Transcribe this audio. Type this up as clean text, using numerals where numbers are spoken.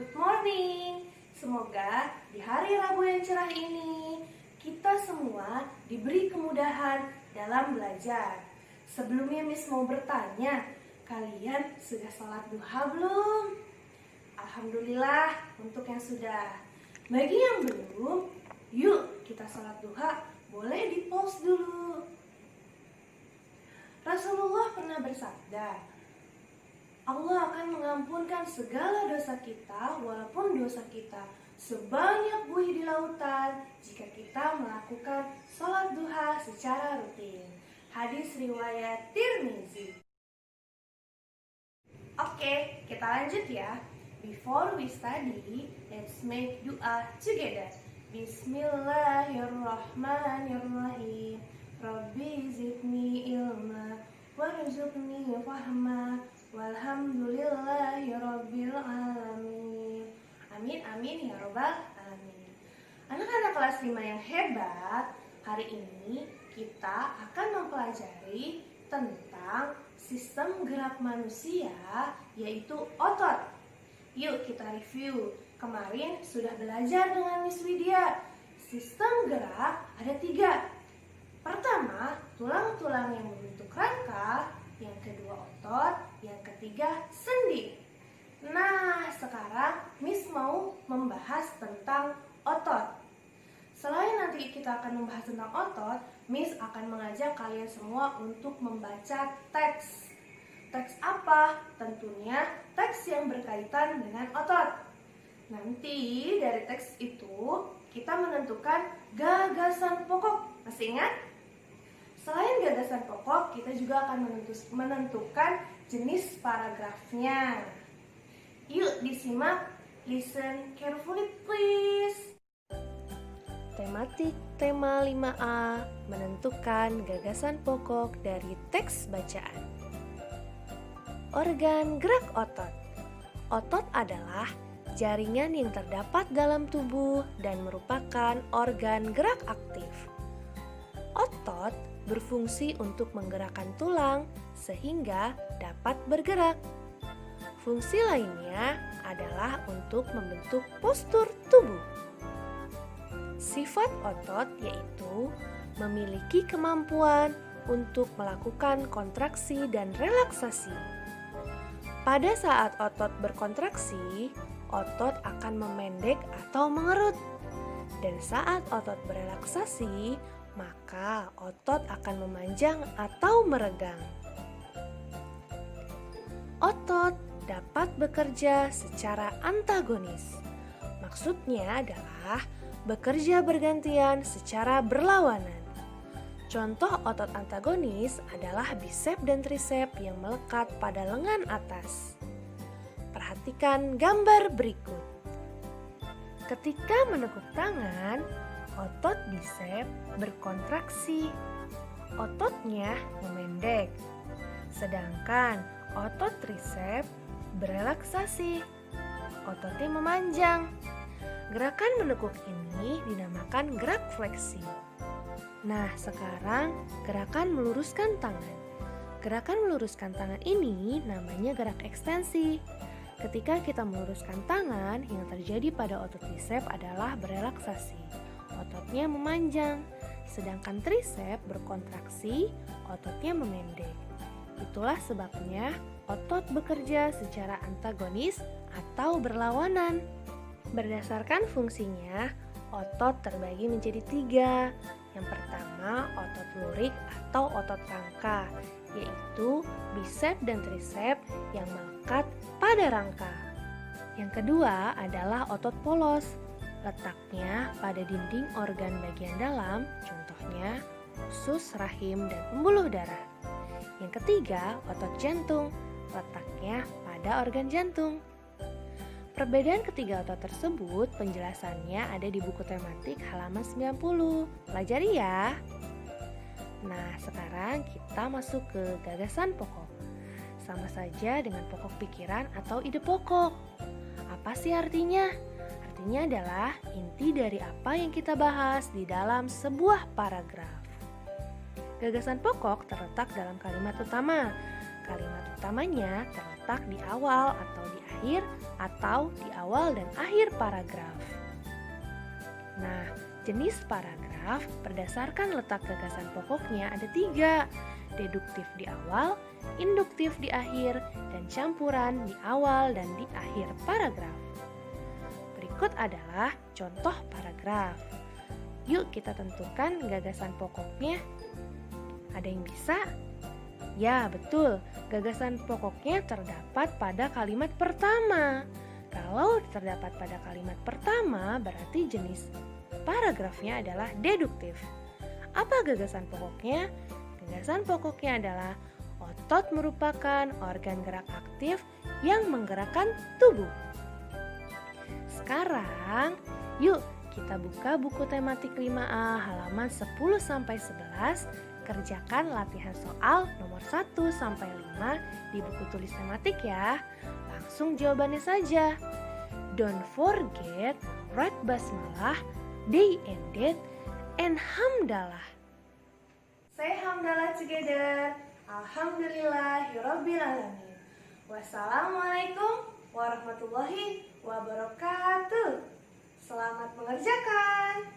Good morning. Semoga di hari Rabu yang cerah ini kita semua diberi kemudahan dalam belajar. Sebelumnya Miss mau bertanya, kalian sudah sholat duha belum? Alhamdulillah untuk yang sudah. Bagi yang belum, yuk kita sholat duha, boleh di-pause dulu. Rasulullah pernah bersabda, Allah akan mengampunkan segala dosa kita walaupun dosa kita sebanyak buih di lautan jika kita melakukan sholat duha secara rutin. Hadis riwayat Tirmizi. Oke, kita lanjut ya. Before we study, let's make dua together. Bismillahirrahmanirrahim. Rabbi zidni ilma warzuqni fahma walhamdulillahi rabbil alamin. Amin amin ya robbal alamin. Anak-anak kelas 5 yang hebat, hari ini kita akan mempelajari tentang sistem gerak manusia, yaitu otot. Yuk kita review. Kemarin sudah belajar dengan Miss Widya. Sistem gerak ada 3. Pertama, tulang-tulang yang membentuk rangka. Yang kedua, otot. Yang ketiga, sendi. Nah, sekarang Miss mau membahas tentang otot. Selain nanti kita akan membahas tentang otot, Miss akan mengajak kalian semua untuk membaca teks. Teks apa? Tentunya teks yang berkaitan dengan otot. Nanti dari teks itu kita menentukan gagasan pokok. Masih ingat? Selain gagasan pokok, kita juga akan menentukan jenis paragrafnya. Yuk disimak, listen carefully please. Tematik tema 5A menentukan gagasan pokok dari teks bacaan. Organ gerak otot. Otot adalah jaringan yang terdapat dalam tubuh dan merupakan organ gerak aktif. Otot berfungsi untuk menggerakkan tulang sehingga dapat bergerak. Fungsi lainnya adalah untuk membentuk postur tubuh. Sifat otot yaitu memiliki kemampuan untuk melakukan kontraksi dan relaksasi. Pada saat otot berkontraksi, otot akan memendek atau mengerut. Dan saat otot berelaksasi, maka otot akan memanjang atau meregang. Otot dapat bekerja secara antagonis. Maksudnya adalah bekerja bergantian secara berlawanan. Contoh otot antagonis adalah bisep dan trisep yang melekat pada lengan atas. Perhatikan gambar berikut. Ketika menekuk tangan, otot bisep berkontraksi, ototnya memendek. Sedangkan otot trisep berelaksasi, ototnya memanjang. Gerakan menekuk ini dinamakan gerak fleksi. Nah, sekarang gerakan meluruskan tangan. Gerakan meluruskan tangan ini namanya gerak ekstensi. Ketika kita meluruskan tangan, yang terjadi pada otot bisep adalah berelaksasi. Ototnya memanjang, sedangkan trisep berkontraksi, ototnya memendek. Itulah sebabnya otot bekerja secara antagonis atau berlawanan. Berdasarkan fungsinya, otot terbagi menjadi 3. Yang pertama, otot lurik atau otot rangka, yaitu bisep dan trisep yang melekat pada rangka. Yang kedua adalah otot polos, letaknya pada dinding organ bagian dalam, contohnya usus, rahim, dan pembuluh darah. Yang ketiga, otot jantung, letaknya pada organ jantung. Perbedaan ketiga otot tersebut penjelasannya ada di buku tematik halaman 90. Pelajari ya. Nah, sekarang kita masuk ke gagasan pokok. Sama saja dengan pokok pikiran atau ide pokok. Apa sih artinya? Artinya adalah inti dari apa yang kita bahas di dalam sebuah paragraf. Gagasan pokok terletak dalam kalimat utama. Kalimat utamanya terletak di awal atau di akhir akhir atau di awal dan akhir paragraf. Nah, jenis paragraf berdasarkan letak gagasan pokoknya ada 3, deduktif di awal, induktif di akhir, dan campuran di awal dan di akhir paragraf. Berikut adalah contoh paragraf. Yuk kita tentukan gagasan pokoknya. Ada yang bisa? Ya, betul. Gagasan pokoknya terdapat pada kalimat pertama. Kalau terdapat pada kalimat pertama, berarti jenis paragrafnya adalah deduktif. Apa gagasan pokoknya? Gagasan pokoknya adalah otot merupakan organ gerak aktif yang menggerakkan tubuh. Sekarang, yuk kita buka buku tematik 5A halaman 10-11. Kerjakan latihan soal nomor 1-5 di buku tulis tematik ya. Langsung jawabannya saja. Don't forget write basmalah, day and date, and hamdalah. Say hamdalah together. Alhamdulillahirabbil alamin. Wassalamualaikum warahmatullahi wabarakatuh. Selamat mengerjakan.